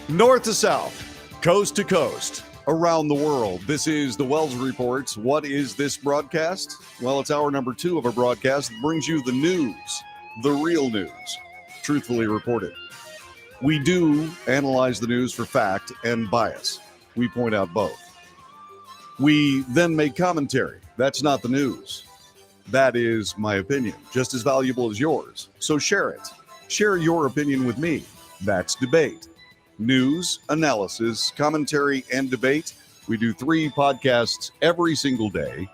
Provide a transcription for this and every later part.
North to south, coast to coast, around the world. This is the Wells Reports. What is this broadcast? Well, it's hour number 2 of our broadcast that brings you the news, the real news, truthfully reported. We do analyze the news for fact and bias. We point out both. We then make commentary. That's not the news. That is my opinion, just as valuable as yours. So share it. Share your opinion with me. That's debate. News, analysis, commentary, and debate. We do 3 podcasts every single day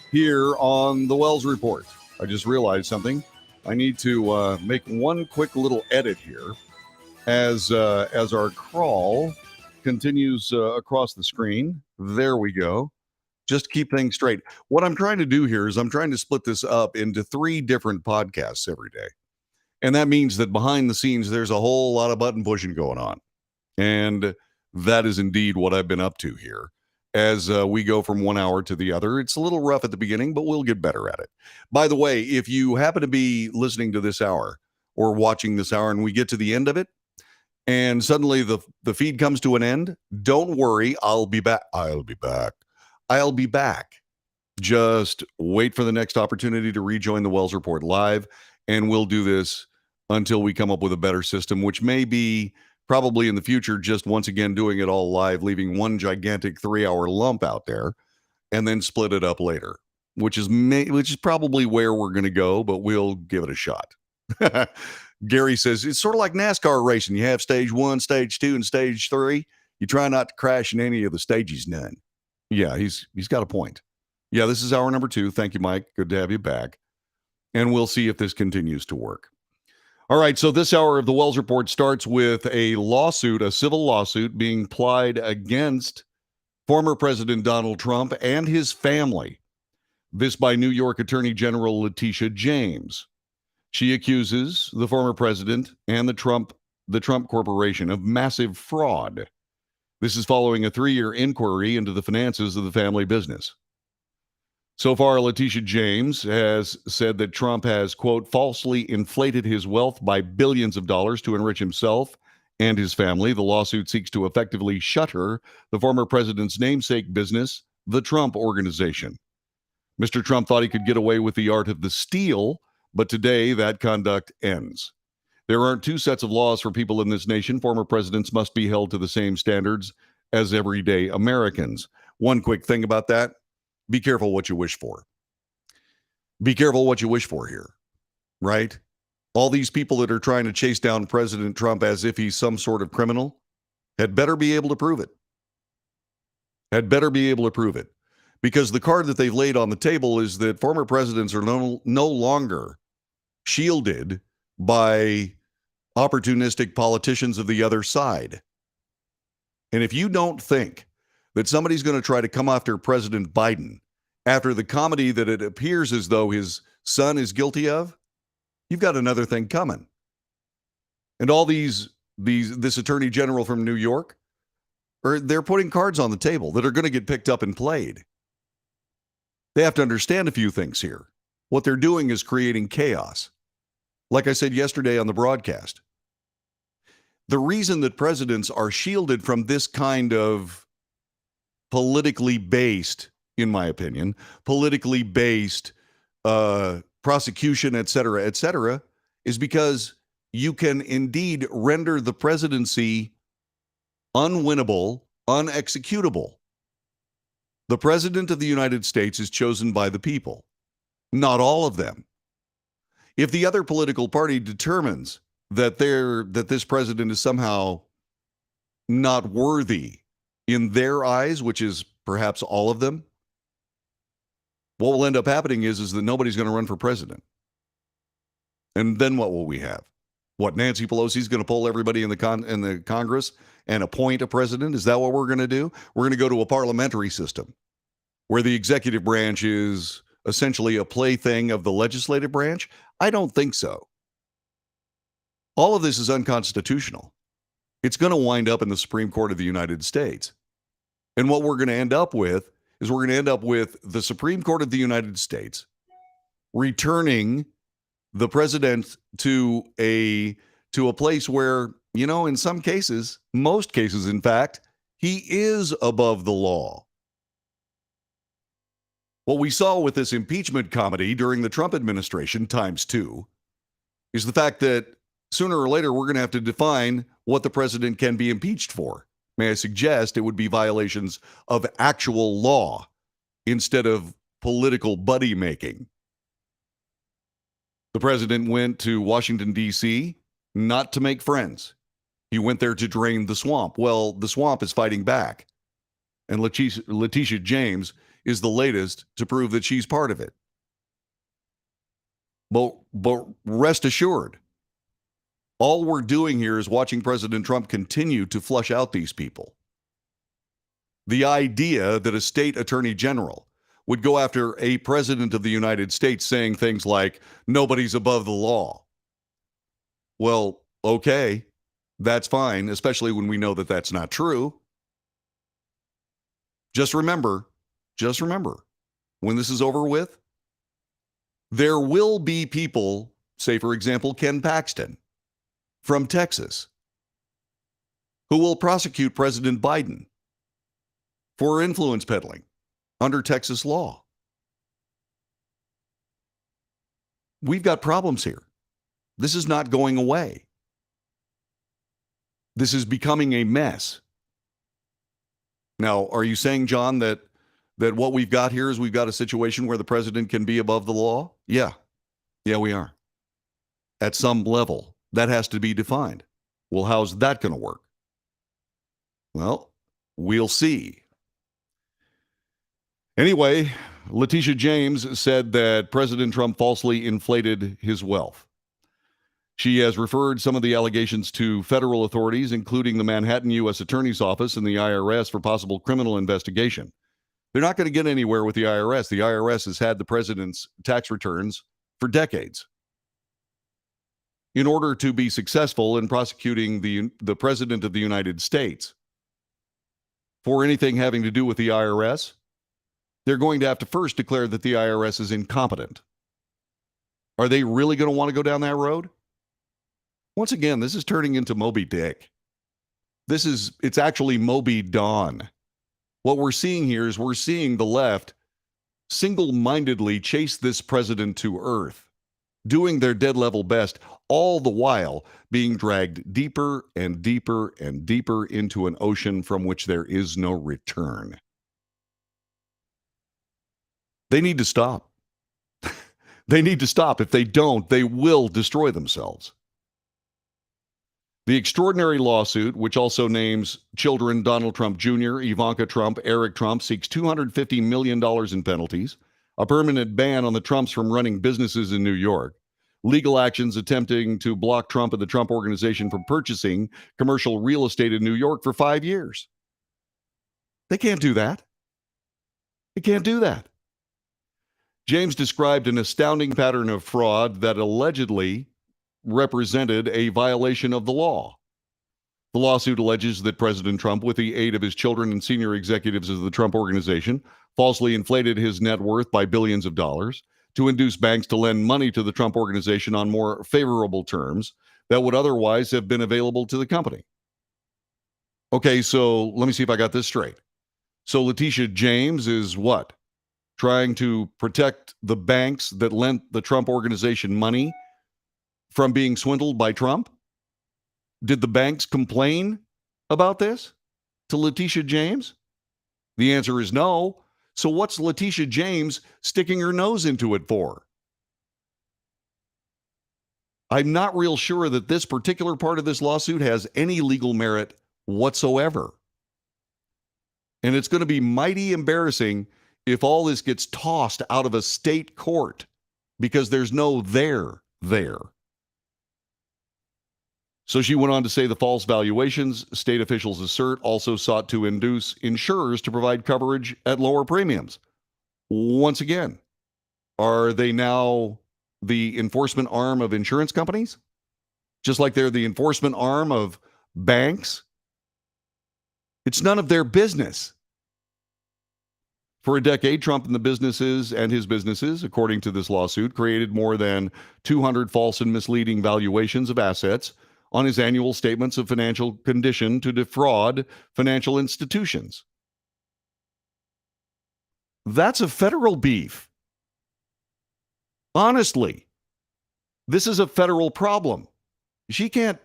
here on the Wells Report. I just realized something. I need to make one quick little edit here as our crawl continues across the screen. There we go. Just to keep things straight. What I'm trying to do here is I'm trying to split this up into 3 different podcasts every day. And that means that behind the scenes, there's a whole lot of button pushing going on. And that is indeed what I've been up to here as we go from one hour to the other. It's a little rough at the beginning, but we'll get better at it. By the way, if you happen to be listening to this hour or watching this hour and we get to the end of it and suddenly the feed comes to an end, don't worry. I'll be back. Just wait for the next opportunity to rejoin the Wells Report live, and we'll do this until we come up with a better system, which may be probably in the future, just once again doing it all live, leaving one gigantic 3-hour lump out there, and then split it up later, which is probably where we're going to go, but we'll give it a shot. Gary says, it's sort of like NASCAR racing. You have stage 1, stage 2, and stage 3. You try not to crash in any of the stages, none. Yeah, he's got a point. Yeah, this is hour number 2. Thank you, Mike. Good to have you back. And we'll see if this continues to work. All right, so this hour of the Wells Report starts with a lawsuit, a civil lawsuit being plied against former President Donald Trump and his family. This by New York Attorney General Letitia James. She accuses the former president and the Trump Corporation of massive fraud. This is following a 3-year inquiry into the finances of the family business. So far, Letitia James has said that Trump has, quote, falsely inflated his wealth by billions of dollars to enrich himself and his family. The lawsuit seeks to effectively shutter the former president's namesake business, the Trump Organization. Mr. Trump thought he could get away with the art of the steal, but today that conduct ends. There aren't 2 sets of laws for people in this nation. Former presidents must be held to the same standards as everyday Americans. One quick thing about that. Be careful what you wish for. Be careful what you wish for here, right? All these people that are trying to chase down President Trump as if he's some sort of criminal had better be able to prove it. Because the card that they've laid on the table is that former presidents are no longer shielded by opportunistic politicians of the other side. And if you don't think that somebody's going to try to come after President Biden after the comedy that it appears as though his son is guilty of, you've got another thing coming. And all this attorney general from New York, they're putting cards on the table that are going to get picked up and played. They have to understand a few things here. What they're doing is creating chaos. Like I said yesterday on the broadcast, the reason that presidents are shielded from this kind of politically based, in my opinion, prosecution, et cetera, is because you can indeed render the presidency unwinnable, unexecutable. The president of the United States is chosen by the people, not all of them. If the other political party determines that this president is somehow not worthy in their eyes, which is perhaps all of them, what will end up happening is that nobody's going to run for president. And then what will we have? What, Nancy Pelosi's going to pull everybody in the Congress and appoint a president? Is that what we're going to do? We're going to go to a parliamentary system where the executive branch is essentially a plaything of the legislative branch? I don't think so. All of this is unconstitutional. It's going to wind up in the Supreme Court of the United States. And what we're going to end up with is the Supreme Court of the United States returning the president to a place where In some cases, most cases, in fact, he is above the law. What we saw with this impeachment comedy during the Trump administration times two is the fact that sooner or later we're going to have to define what the president can be impeached for. May I suggest it would be violations of actual law instead of political buddy making. The president went to Washington, D.C., not to make friends. He went there to drain the swamp. Well, the swamp is fighting back. And Letitia James is the latest to prove that she's part of it. But rest assured, all we're doing here is watching President Trump continue to flush out these people. The idea that a state attorney general would go after a president of the United States saying things like, nobody's above the law. Well, okay, that's fine, especially when we know that that's not true. Just remember, when this is over with, there will be people, say, for example, Ken Paxton from Texas, who will prosecute President Biden for influence peddling under Texas law. We've got problems here. This is not going away. This is becoming a mess. Now, are you saying, John, that what we've got here is we've got a situation where the president can be above the law? Yeah, we are. At some level, that has to be defined. Well, how's that going to work? Well, we'll see. Anyway, Letitia James said that President Trump falsely inflated his wealth. She has referred some of the allegations to federal authorities, including the Manhattan U.S. Attorney's Office and the IRS, for possible criminal investigation. They're not going to get anywhere with the IRS. The IRS has had the president's tax returns for decades. In order to be successful in prosecuting the president of the United States for anything having to do with the IRS, they're going to have to first declare that the IRS is incompetent. Are they really going to want to go down that road? Once again, this is turning into Moby Dick. It's actually Moby Dawn. What we're seeing here is we're seeing the left single-mindedly chase this president to earth, doing their dead level best, all the while being dragged deeper and deeper and deeper into an ocean from which there is no return. They need to stop. They need to stop. If they don't, they will destroy themselves. The extraordinary lawsuit, which also names children Donald Trump Jr., Ivanka Trump, Eric Trump, seeks $250 million in penalties, a permanent ban on the Trumps from running businesses in New York, legal actions attempting to block Trump and the Trump Organization from purchasing commercial real estate in New York for 5 years. They can't do that. They can't do that. James described an astounding pattern of fraud that allegedly represented a violation of the law. The lawsuit alleges that President Trump, with the aid of his children and senior executives of the Trump Organization, falsely inflated his net worth by billions of dollars to induce banks to lend money to the Trump Organization on more favorable terms that would otherwise have been available to the company. Okay, so let me see if I got this straight. So Letitia James is what? Trying to protect the banks that lent the Trump Organization money from being swindled by Trump? Did the banks complain about this to Letitia James? The answer is no. So what's Letitia James sticking her nose into it for? I'm not real sure that this particular part of this lawsuit has any legal merit whatsoever. And it's going to be mighty embarrassing if all this gets tossed out of a state court because there's no there. So she went on to say the false valuations, state officials assert, also sought to induce insurers to provide coverage at lower premiums. Once again, are they now the enforcement arm of insurance companies? Just like they're the enforcement arm of banks? It's none of their business. For a decade, Trump and his businesses, according to this lawsuit, created more than 200 false and misleading valuations of assets on his annual statements of financial condition to defraud financial institutions. That's a federal beef. Honestly, this is a federal problem. She can't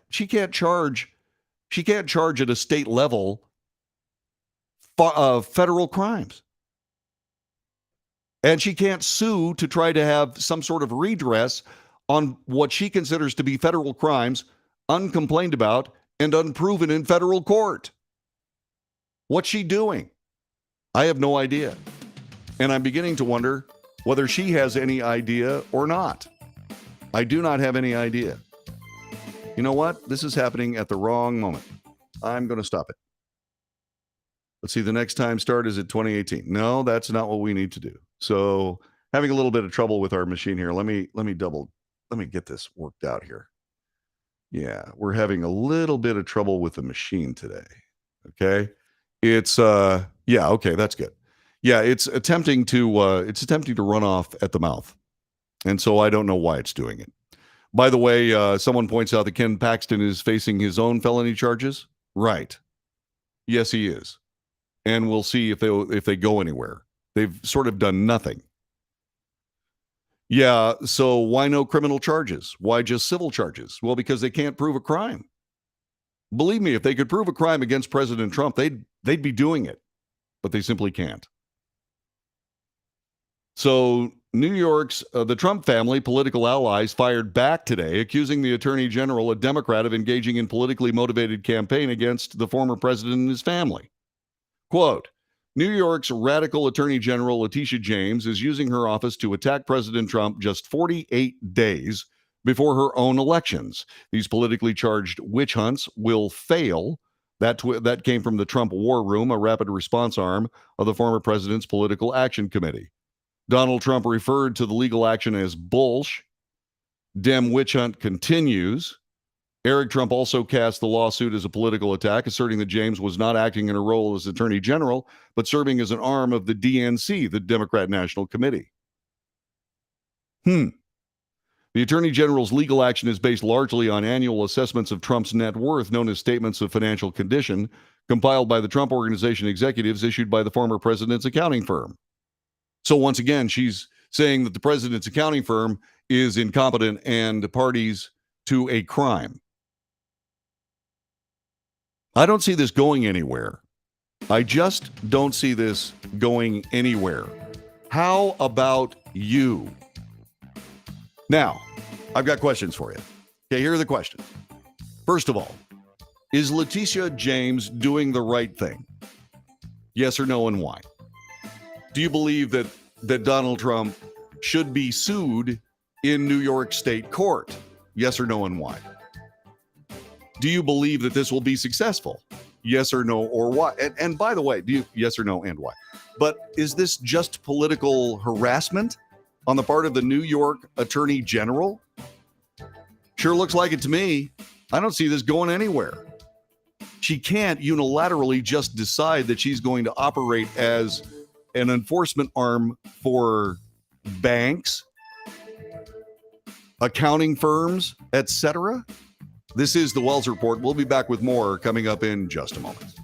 charge at a state level federal crimes. And she can't sue to try to have some sort of redress on what she considers to be federal crimes, uncomplained about and unproven in federal court. What's she doing? I have no idea. And I'm beginning to wonder whether she has any idea or not. I do not have any idea. You know what? This is happening at the wrong moment. I'm going to stop it. Let's see, the next time start is at 2018. No, that's not what we need to do. So having a little bit of trouble with our machine here. Let me get this worked out here. Yeah, we're having a little bit of trouble with the machine today. Okay. It's okay, that's good. Yeah, it's attempting to run off at the mouth. And so I don't know why it's doing it. By the way, someone points out that Ken Paxton is facing his own felony charges. Right. Yes, he is. And we'll see if they go anywhere. They've sort of done nothing. Yeah, so why no criminal charges? Why just civil charges? Well, because they can't prove a crime. Believe me, if they could prove a crime against President Trump, they'd be doing it. But they simply can't. So New York's the Trump family political allies fired back today, accusing the Attorney General, a Democrat, of engaging in politically motivated campaign against the former president and his family. Quote, New York's radical Attorney General Letitia James is using her office to attack President Trump just 48 days before her own elections. These politically charged witch hunts will fail. That came from the Trump War Room, a rapid response arm of the former president's Political Action Committee. Donald Trump referred to the legal action as bullsh. Dem witch hunt continues. Eric Trump also cast the lawsuit as a political attack, asserting that James was not acting in a role as Attorney General, but serving as an arm of the DNC, the Democrat National Committee. The Attorney General's legal action is based largely on annual assessments of Trump's net worth, known as statements of financial condition, compiled by the Trump Organization executives issued by the former president's accounting firm. So once again, she's saying that the president's accounting firm is incompetent and parties to a crime. I don't see this going anywhere. I just don't see this going anywhere. How about you? Now, I've got questions for you. Okay, here are the questions. First of all, is Letitia James doing the right thing? Yes or no, and why? Do you believe that Donald Trump should be sued in New York State court? Yes or no, and why? Do you believe that this will be successful? Yes or no, or why? And by the way, yes or no, and why? But is this just political harassment on the part of the New York Attorney General? Sure looks like it to me. I don't see this going anywhere. She can't unilaterally just decide that she's going to operate as an enforcement arm for banks, accounting firms, etc. This is the Wells Report. We'll be back with more coming up in just a moment.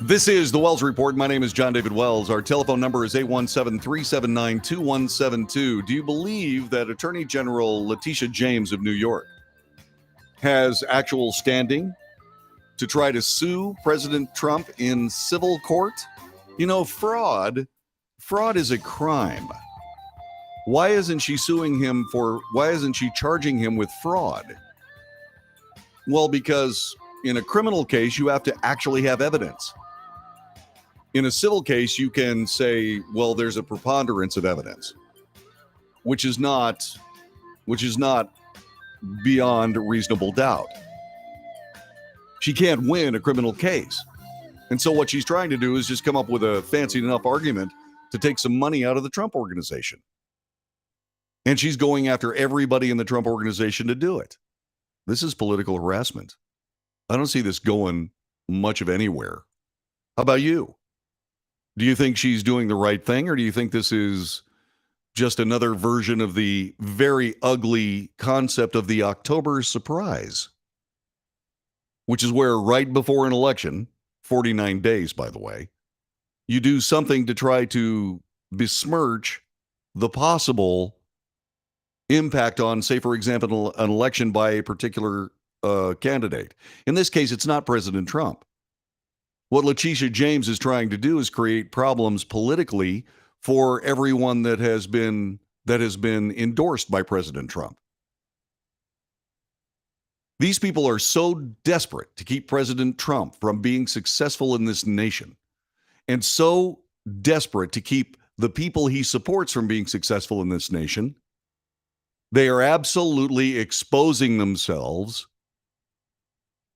This is the Wells Report. My name is John David Wells. Our telephone number is 817-379-2172. Do you believe that Attorney General Letitia James of New York has actual standing to try to sue President Trump in civil court? You know, fraud is a crime. Why isn't she charging him with fraud? Well, because in a criminal case, you have to actually have evidence. In a civil case, you can say, well, there's a preponderance of evidence, which is not beyond reasonable doubt. She can't win a criminal case. And so what she's trying to do is just come up with a fancy enough argument to take some money out of the Trump organization. And she's going after everybody in the Trump organization to do it. This is political harassment. I don't see this going much of anywhere. How about you? Do you think she's doing the right thing, or do you think this is just another version of the very ugly concept of the October surprise, which is where right before an election, 49 days, by the way, you do something to try to besmirch the possible impact on, say, for example, an election by a particular candidate. In this case, it's not President Trump. What Letitia James is trying to do is create problems politically for everyone that has been endorsed by President Trump. These people are so desperate to keep President Trump from being successful in this nation, and so desperate to keep the people he supports from being successful in this nation, they are absolutely exposing themselves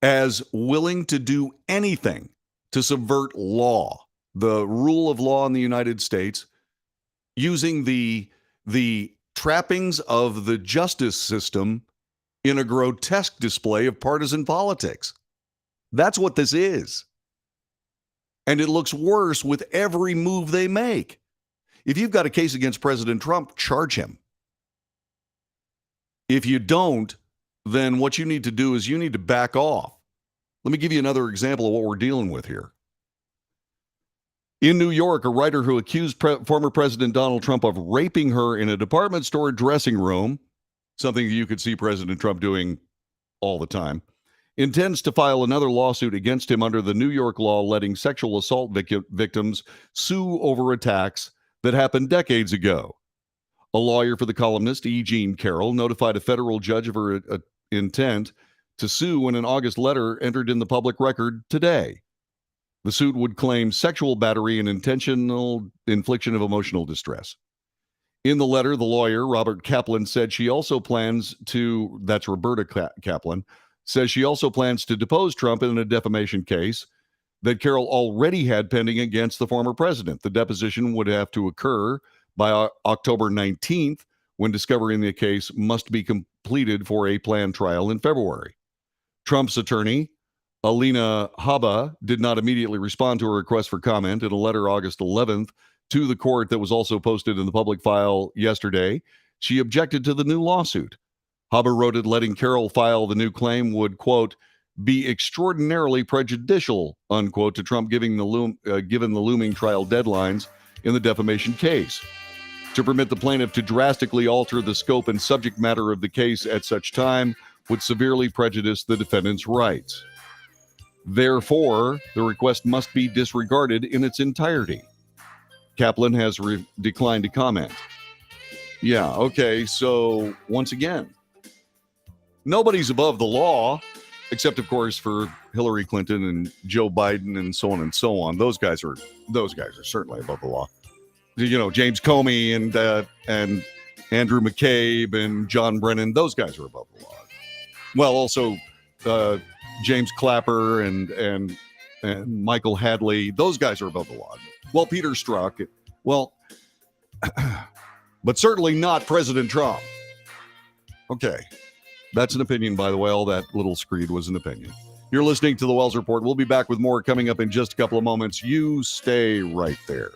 as willing to do anything to subvert law, the rule of law in the United States, using the trappings of the justice system in a grotesque display of partisan politics. That's what this is. And it looks worse with every move they make. If you've got a case against President Trump, charge him. If you don't, then what you need to do is you need to back off. Let me give you another example of what we're dealing with here. In New York, a writer who accused former President Donald Trump of raping her in a department store dressing room, something you could see President Trump doing all the time, intends to file another lawsuit against him under the New York law letting sexual assault victims sue over attacks that happened decades ago. A lawyer for the columnist, E. Jean Carroll, notified a federal judge of her intent to sue when an August letter entered in the public record today. The suit would claim sexual battery and intentional infliction of emotional distress. In the letter, the lawyer, Robert Kaplan, said she also plans to, that's Roberta Kaplan, says she also plans to depose Trump in a defamation case that Carroll already had pending against the former president. The deposition would have to occur by October 19th, when discovery in the case must be completed for a planned trial in February. Trump's attorney, Alina Habba, did not immediately respond to a request for comment. In a letter August 11th to the court that was also posted in the public file yesterday, she objected to the new lawsuit. Habba wrote it, letting Carroll file the new claim would, quote, be extraordinarily prejudicial, unquote, to Trump given the looming trial deadlines in the defamation case. To permit the plaintiff to drastically alter the scope and subject matter of the case at such time would severely prejudice the defendant's rights. Therefore, the request must be disregarded in its entirety. Kaplan has declined to comment. Yeah, okay, so once again, nobody's above the law, except, of course, for Hillary Clinton and Joe Biden and so on and so on. Those guys are certainly above the law. You know, James Comey and Andrew McCabe and John Brennan, those guys are above the law. Well, also James Clapper and Michael Hadley, those guys are above the law. Well, Peter Strzok, well, but certainly not President Trump. Okay, that's an opinion, by the way. All that little screed was an opinion. You're listening to the Wells Report. We'll be back with more coming up in just a couple of moments. You stay right there.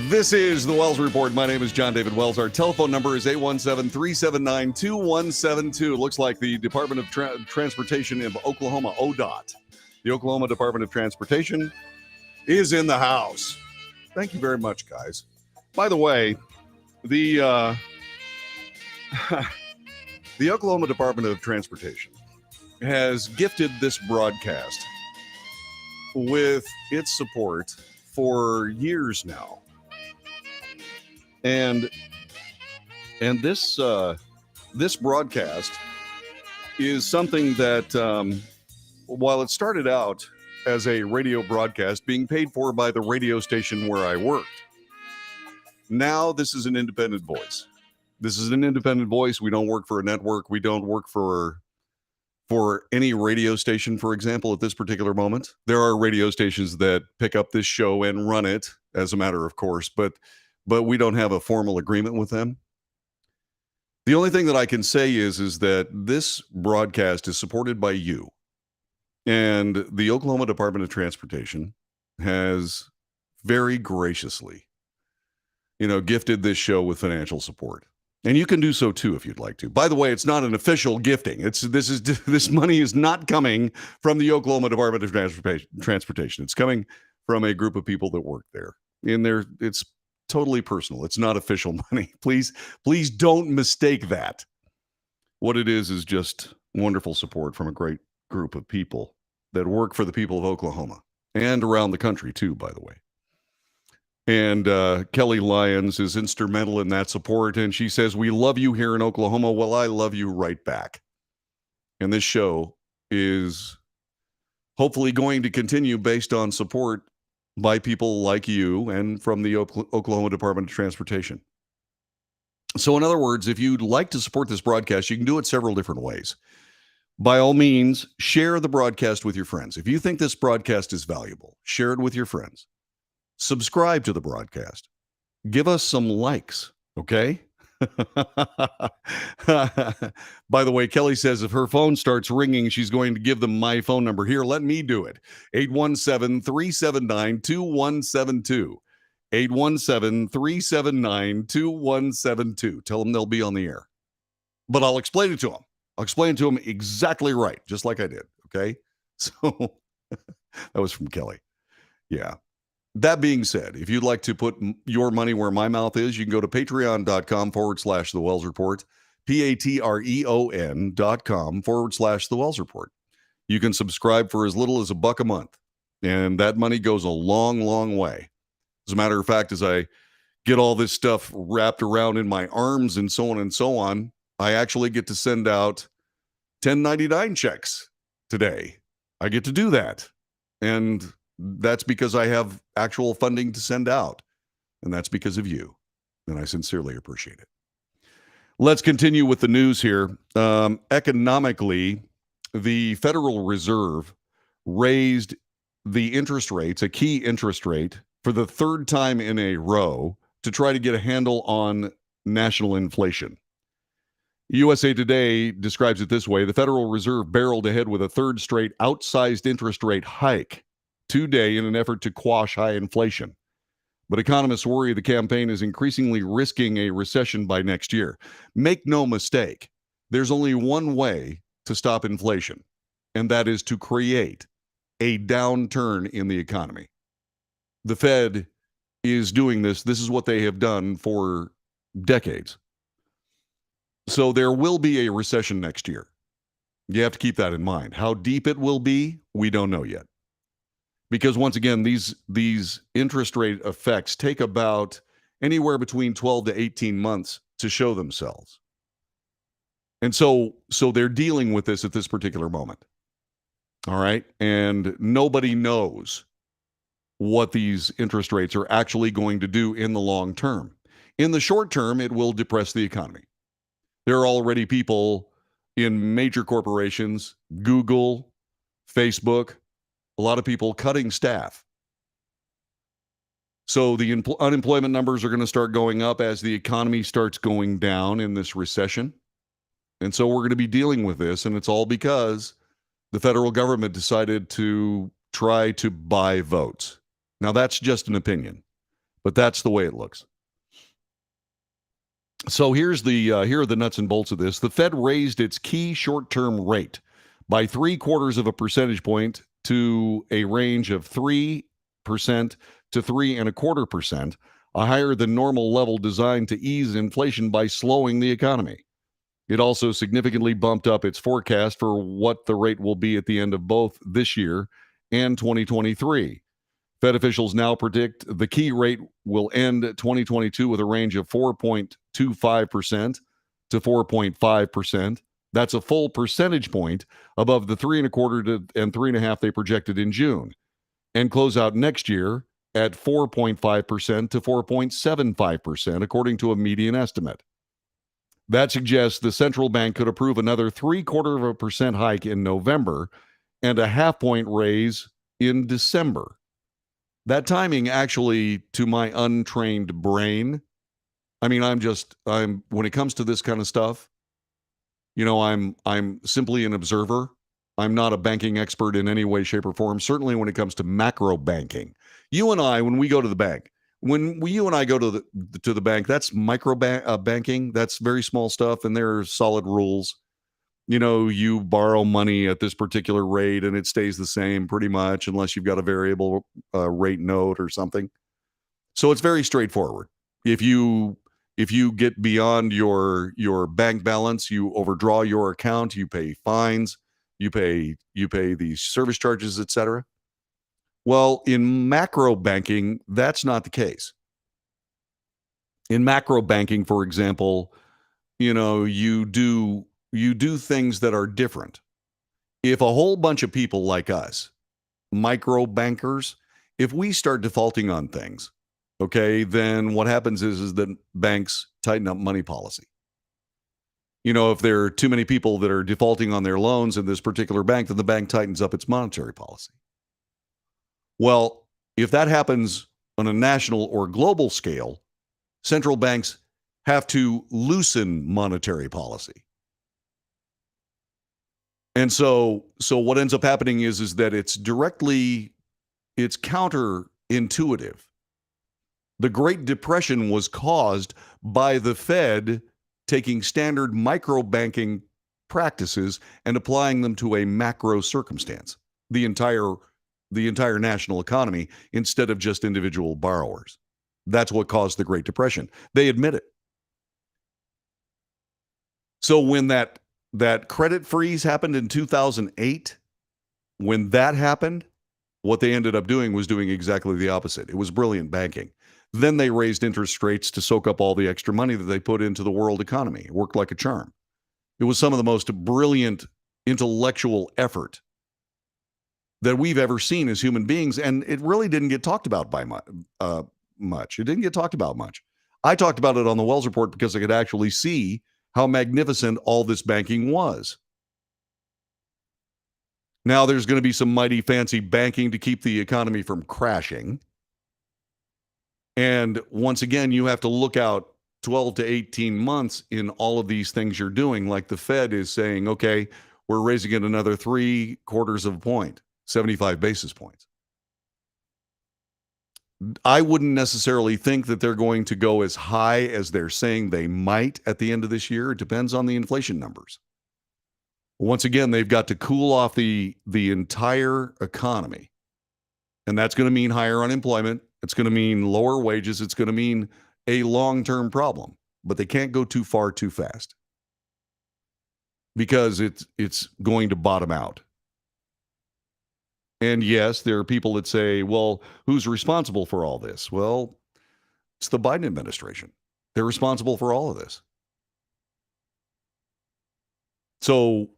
This is the Wells Report. My name is John David Wells. Our telephone number is 817-379-2172. Looks like the Department of Transportation of Oklahoma, ODOT, the Oklahoma Department of Transportation, is in the house. Thank you very much, guys. By the way, the the Oklahoma Department of Transportation has gifted this broadcast with its support for years now. And this broadcast is something that, while it started out as a radio broadcast being paid for by the radio station where I worked, now this is an independent voice. This is an independent voice. We don't work for a network. We don't work for any radio station, for example, at this particular moment. There are radio stations that pick up this show and run it as a matter of course, but we don't have a formal agreement with them. The only thing that I can say is that this broadcast is supported by you. And the Oklahoma Department of Transportation has very graciously, gifted this show with financial support. And you can do so too if you'd like to. By the way, it's not an official gifting. This money is not coming from the Oklahoma Department of Transportation. It's coming from a group of people that work there. It's totally personal. It's not official money. Please don't mistake that. What it is just wonderful support from a great group of people that work for the people of Oklahoma and around the country too, by the way. And Kelly Lyons is instrumental in that support. And she says, "We love you here in Oklahoma." Well, I love you right back. And this show is hopefully going to continue based on support by people like you and from the Oklahoma Department of Transportation. So in other words, if you'd like to support this broadcast, you can do it several different ways. By all means, share the broadcast with your friends. If you think this broadcast is valuable, share it with your friends. Subscribe to the broadcast. Give us some likes, okay? By the way, Kelly says if her phone starts ringing, she's going to give them my phone number. Here, let me do it. 817-379-2172. 817-379-2172. Tell them they'll be on the air. But I'll explain it to them. I'll explain it to them exactly right, just like I did, okay? So that was from Kelly. Yeah. That being said, if you'd like to put your money where my mouth is, you can go to patreon.com/The Wells Report, patreon.com/The Wells Report. You can subscribe for as little as $1 a month, and that money goes a long, long way. As a matter of fact, as I get all this stuff wrapped around in my arms and so on, I actually get to send out 1099 checks today. I get to do that. And that's because I have actual funding to send out. And that's because of you. And I sincerely appreciate it. Let's continue with the news here. Economically, the Federal Reserve raised the interest rates, a key interest rate, for the third time in a row to try to get a handle on national inflation. USA Today describes it this way: the Federal Reserve barreled ahead with a third straight outsized interest rate hike today in an effort to quash high inflation. But economists worry the campaign is increasingly risking a recession by next year. Make no mistake, there's only one way to stop inflation, and that is to create a downturn in the economy. The Fed is doing this. This is what they have done for decades. So there will be a recession next year. You have to keep that in mind. How deep it will be, we don't know yet. Because once again, these interest rate effects take about anywhere between 12 to 18 months to show themselves. And so they're dealing with this at this particular moment. All right? And nobody knows what these interest rates are actually going to do in the long term. In the short term, it will depress the economy. There are already people in major corporations, Google, Facebook, a lot of people cutting staff. So the unemployment numbers are going to start going up as the economy starts going down in this recession. And so we're going to be dealing with this, and it's all because the federal government decided to try to buy votes. Now, that's just an opinion. But that's the way it looks. So here are the nuts and bolts of this. The Fed raised its key short-term rate by 3/4 of a percentage point to a range of 3% to 3.25%, a higher than normal level designed to ease inflation by slowing the economy. It also significantly bumped up its forecast for what the rate will be at the end of both this year and 2023. Fed officials now predict the key rate will end 2022 with a range of 4.25% to 4.5%. That's a full percentage point above the 3.25 and 3.5 they projected in June, and close out next year at 4.5% to 4.75%, according to a median estimate. That suggests the central bank could approve another 0.75% hike in November and a half-point raise in December. That timing actually, to my untrained brain, I mean, I'm when it comes to this kind of stuff, I'm simply an observer. I'm not a banking expert in any way, shape, or form, certainly when it comes to macro banking. You and I, when we go to the bank, you and I go to the bank, that's micro banking. That's very small stuff, and there are solid rules. You borrow money at this particular rate, and it stays the same pretty much, unless you've got a variable rate note or something. So it's very straightforward. If you get beyond your bank balance, you overdraw your account, you pay fines, you pay the service charges, etc. Well, in macro banking, that's not the case. In macro banking, for example, you do things that are different. If a whole bunch of people like us, micro bankers, if we start defaulting on things, okay, then what happens is that banks tighten up money policy. If there are too many people that are defaulting on their loans in this particular bank, then the bank tightens up its monetary policy. Well, if that happens on a national or global scale, central banks have to loosen monetary policy. And so what ends up happening is that it's counterintuitive. The Great Depression was caused by the Fed taking standard micro banking practices and applying them to a macro circumstance, the entire national economy, instead of just individual borrowers. That's what caused the Great Depression. They admit it. So when that credit freeze happened in 2008, when that happened, what they ended up doing was doing exactly the opposite. It was brilliant banking. Then they raised interest rates to soak up all the extra money that they put into the world economy. It worked like a charm. It was some of the most brilliant intellectual effort that we've ever seen as human beings, and it really didn't get talked about by much. It didn't get talked about much. I talked about it on the Wells Report because I could actually see how magnificent all this banking was. Now, there's going to be some mighty fancy banking to keep the economy from crashing. And once again, you have to look out 12 to 18 months in all of these things you're doing. Like the Fed is saying, okay, we're raising it another 0.75 of a point, 75 basis points. I wouldn't necessarily think that they're going to go as high as they're saying they might at the end of this year. It depends on the inflation numbers. Once again, they've got to cool off the entire economy. And that's going to mean higher unemployment. It's going to mean lower wages. It's going to mean a long-term problem. But they can't go too far too fast, because it's going to bottom out. And yes, there are people that say, well, who's responsible for all this? Well, it's the Biden administration. They're responsible for all of this. So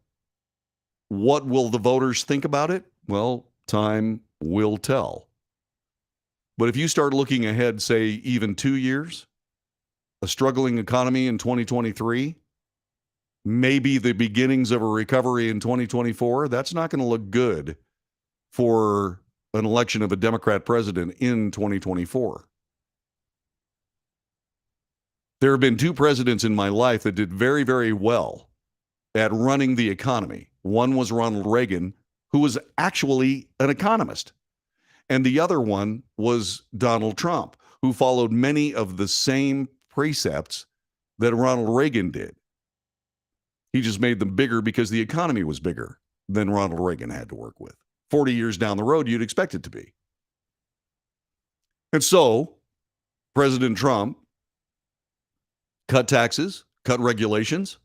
what will the voters think about it? Well, time will tell. But if you start looking ahead, say, even 2 years, a struggling economy in 2023, maybe the beginnings of a recovery in 2024, that's not going to look good for an election of a Democrat president in 2024. There have been 2 presidents in my life that did very, very well at running the economy. One was Ronald Reagan, who was actually an economist. And the other one was Donald Trump, who followed many of the same precepts that Ronald Reagan did. He just made them bigger because the economy was bigger than Ronald Reagan had to work with. 40 years down the road, you'd expect it to be. And so, President Trump cut taxes, cut regulations,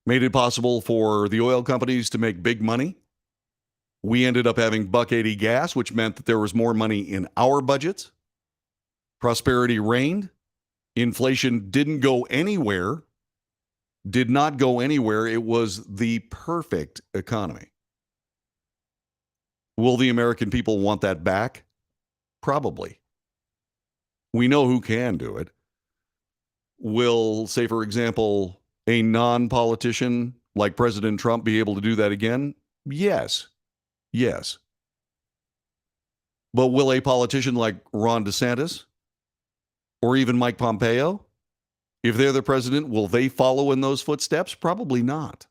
made it possible for the oil companies to make big money. We ended up having $1.80 gas, which meant that there was more money in our budgets. Prosperity reigned. Inflation didn't go anywhere. Did not go anywhere. It was the perfect economy. Will the American people want that back? Probably. We know who can do it. Will, say, for example, a non-politician like President Trump be able to do that again? Yes. Yes. But will a politician like Ron DeSantis or even Mike Pompeo, if they're the president, will they follow in those footsteps? Probably not.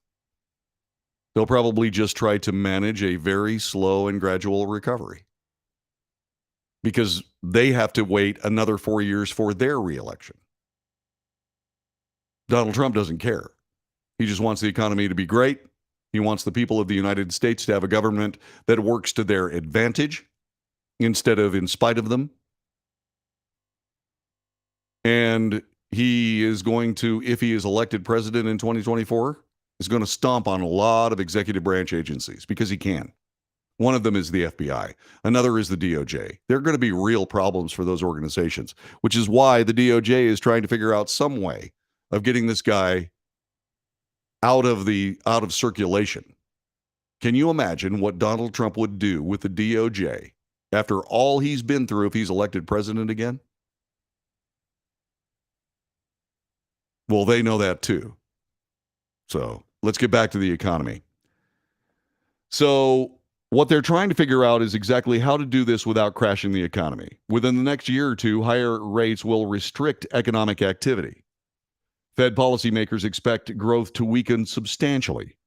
They'll probably just try to manage a very slow and gradual recovery because they have to wait another 4 years for their reelection. Donald Trump doesn't care. He just wants the economy to be great. He wants the people of the United States to have a government that works to their advantage instead of in spite of them. And he is going to, if he is elected president in 2024, is going to stomp on a lot of executive branch agencies because he can. One of them is the FBI. Another is the DOJ. There are going to be real problems for those organizations, which is why the DOJ is trying to figure out some way of getting this guy out of circulation. Can you imagine what Donald Trump would do with the DOJ after all he's been through if he's elected president again? Well, they know that too. So let's get back to the economy. So what they're trying to figure out is exactly how to do this without crashing the economy. Within the next year or two, higher rates will restrict economic activity. Fed policymakers expect growth to weaken substantially.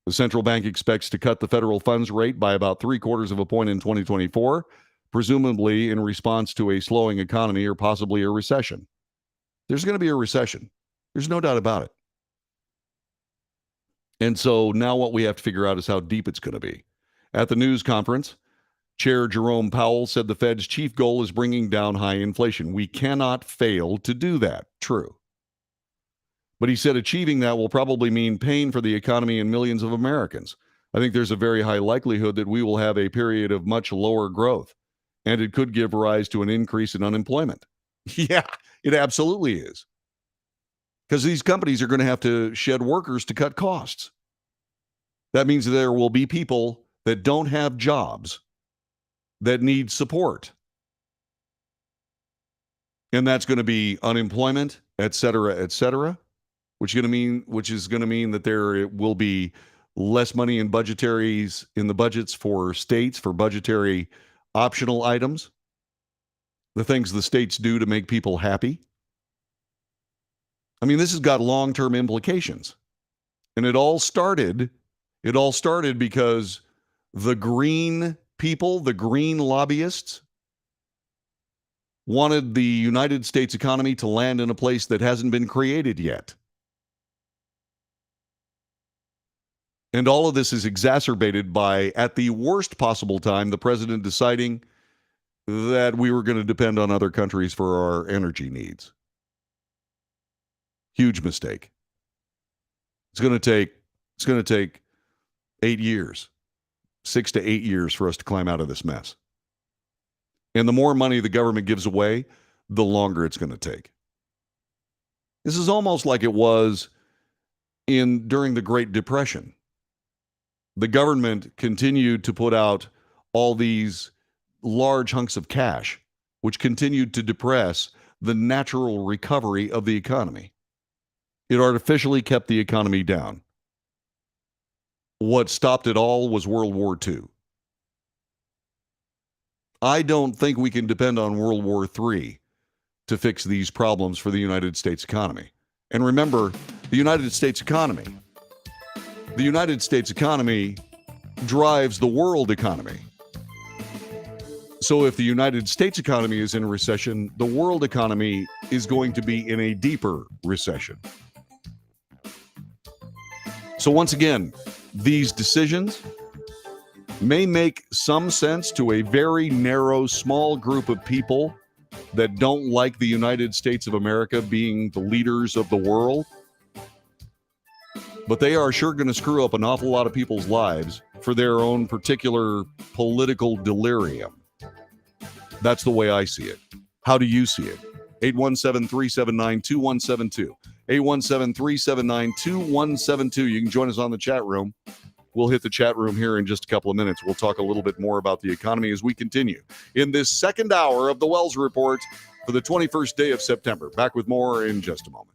The central bank expects to cut the federal funds rate by about 0.75 of a point in 2024, presumably in response to a slowing economy or possibly a recession. There's going to be a recession. There's no doubt about it. And so now what we have to figure out is how deep it's going to be. At the news conference, Chair Jerome Powell said the Fed's chief goal is bringing down high inflation. We cannot fail to do that. True. But he said achieving that will probably mean pain for the economy and millions of Americans. I think there's a very high likelihood that we will have a period of much lower growth, and it could give rise to an increase in unemployment. Yeah, it absolutely is. Because these companies are going to have to shed workers to cut costs. That means there will be people that don't have jobs that need support. And that's going to be unemployment, et cetera, which is going to mean that there will be less money in the budgets for states for budgetary optional items, the things the states do to make people happy. I mean, this has got long-term implications. And it all started because the green people, the green lobbyists, wanted the United States economy to land in a place that hasn't been created yet. And all of this is exacerbated by, at the worst possible time, the president deciding that we were going to depend on other countries for our energy needs. Huge mistake. It's going to take 8 years, 6 to 8 years for us to climb out of this mess. And the more money the government gives away, the longer it's going to take. This is almost like it was during the Great Depression. The government continued to put out all these large hunks of cash, which continued to depress the natural recovery of the economy. It artificially kept the economy down. What stopped it all was World War II. I don't think we can depend on World War III to fix these problems for the United States economy. And remember, the United States economy drives the world economy. So if the United States economy is in a recession, the world economy is going to be in a deeper recession. So once again, these decisions may make some sense to a very narrow, small group of people that don't like the United States of America being the leaders of the world. But they are sure going to screw up an awful lot of people's lives for their own particular political delirium. That's the way I see it. How do you see it? 817-379-2172. 817-379-2172. You can join us on the chat room. We'll hit the chat room here in just a couple of minutes. We'll talk a little bit more about the economy as we continue in this second hour of the Wells Report for the 21st day of September. Back with more in just a moment.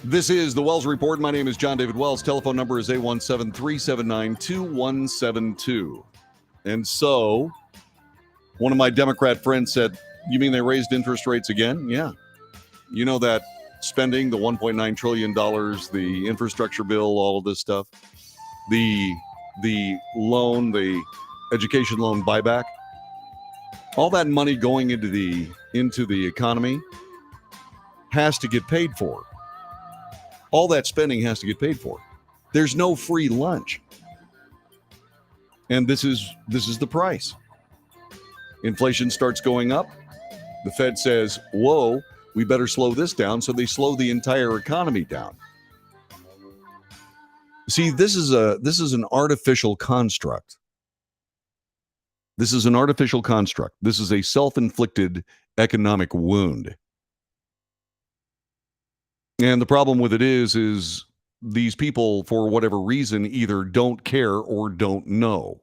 This is the Wells Report. My name is John David Wells. Telephone number is 817-379-2172. And so, one of my Democrat friends said, you mean they raised interest rates again? Yeah. You know that spending, the $1.9 trillion, the infrastructure bill, all of this stuff, the loan, the education loan buyback, all that money going into the economy has to get paid for. All that spending has to get paid for. There's no free lunch. And this is the price. Inflation starts going up. The Fed says, whoa, we better slow this down. So they slow the entire economy down. See, this is an artificial construct. This is an artificial construct. This is a self-inflicted economic wound. And the problem with it is these people, for whatever reason, either don't care or don't know.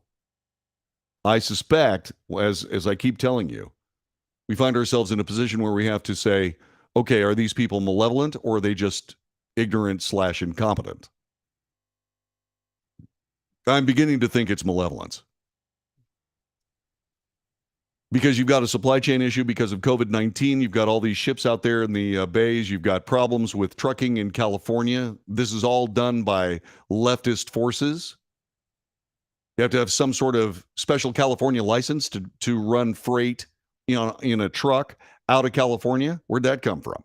I suspect, as I keep telling you, we find ourselves in a position where we have to say, okay, are these people malevolent or are they just ignorant/incompetent? I'm beginning to think it's malevolence. Because you've got a supply chain issue because of COVID-19. You've got all these ships out there in the bays. You've got problems with trucking in California. This is all done by leftist forces. You have to have some sort of special California license to run freight in a truck out of California. Where'd that come from?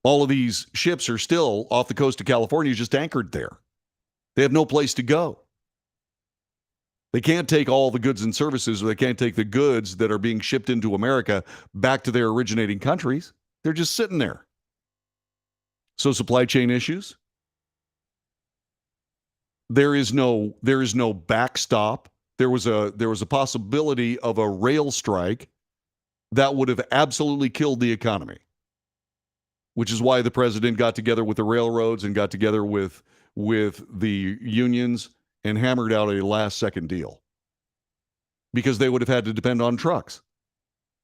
All of these ships are still off the coast of California, just anchored there. They have no place to go. They can't take all the goods and services, or they can't take the goods that are being shipped into America back to their originating countries. They're just sitting there. So supply chain issues. There is no backstop. There was a possibility of a rail strike that would have absolutely killed the economy, which is why the president got together with the railroads and got together with the unions and hammered out a last-second deal, because they would have had to depend on trucks,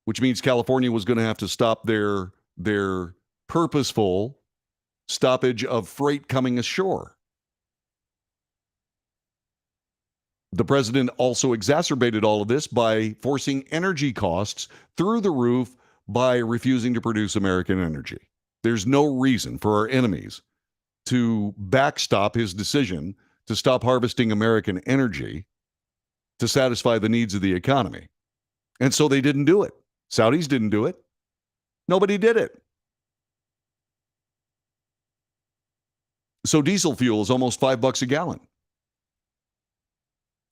which means California was going to have to stop their purposeful stoppage of freight coming ashore. The president also exacerbated all of this by forcing energy costs through the roof by refusing to produce American energy. There's no reason for our enemies to backstop his decision to stop harvesting American energy to satisfy the needs of the economy. And so they didn't do it. Saudis didn't do it. Nobody did it. So diesel fuel is almost $5 a gallon.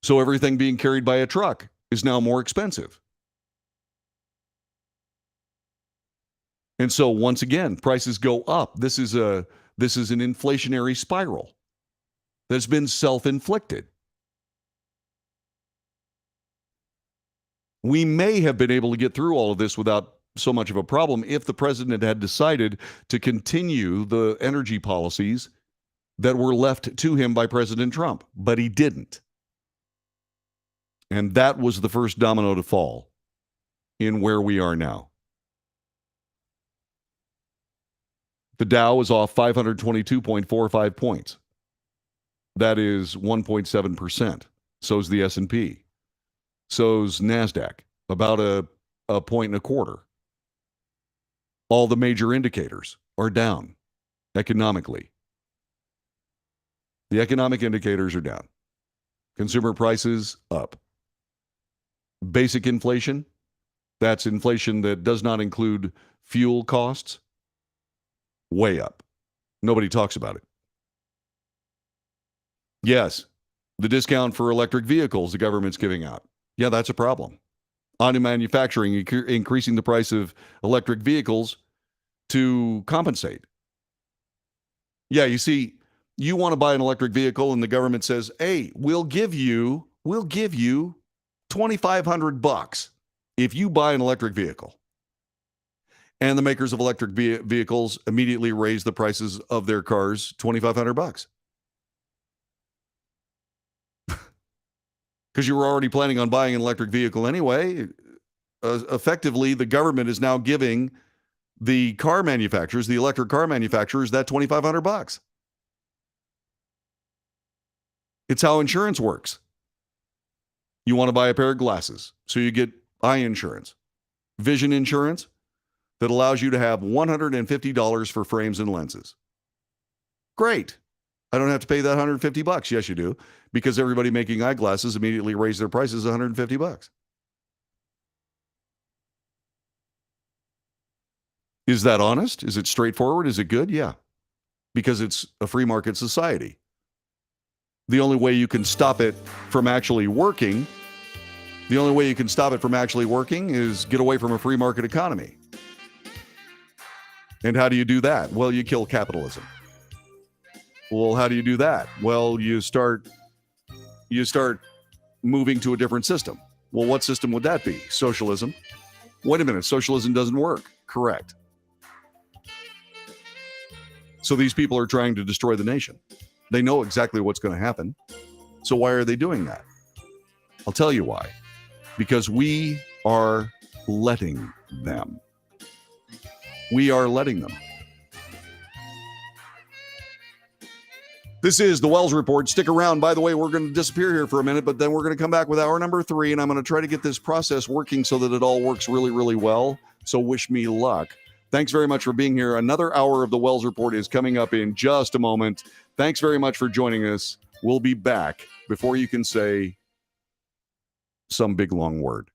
So everything being carried by a truck is now more expensive. And so once again, prices go up. This is an inflationary spiral that's been self-inflicted. We may have been able to get through all of this without so much of a problem if the president had decided to continue the energy policies that were left to him by President Trump, but he didn't. And that was the first domino to fall in where we are now. The Dow is off 522.45 points. That is 1.7%. So is the S&P. So's NASDAQ, about a point and a quarter. All the major indicators are down economically. The economic indicators are down. Consumer prices up. Basic inflation, that's inflation that does not include fuel costs, way up. Nobody talks about it. Yes, the discount for electric vehicles the government's giving out. Yeah, that's a problem. Auto manufacturing, increasing the price of electric vehicles to compensate. Yeah, you see, you want to buy an electric vehicle and the government says, hey, we'll give you $2,500 if you buy an electric vehicle. And the makers of electric vehicles immediately raise the prices of their cars $2,500. Because you were already planning on buying an electric vehicle anyway. Effectively, the government is now giving the car manufacturers, the electric car manufacturers, that $2,500. It's how insurance works. You want to buy a pair of glasses, so you get eye insurance, vision insurance that allows you to have $150 for frames and lenses. Great. I don't have to pay that $150. Yes, you do, because everybody making eyeglasses immediately raised their prices $150. Is that honest? Is it straightforward? Is it good? Yeah, because it's a free market society. The only way you can stop it from actually working is get away from a free market economy. And how do you do that? Well, you kill capitalism. Well, how do you do that? Well, you start moving to a different system. Well, what system would that be? Socialism. Wait a minute, socialism doesn't work. Correct. So these people are trying to destroy the nation. They know exactly what's going to happen. So why are they doing that? I'll tell you why. Because we are letting them. We are letting them. This is the Wells Report. Stick around. By the way, we're going to disappear here for a minute, but then we're going to come back with hour number 3, and I'm going to try to get this process working so that it all works really, really well. So wish me luck. Thanks very much for being here. Another hour of the Wells Report is coming up in just a moment. Thanks very much for joining us. We'll be back before you can say some big, long word.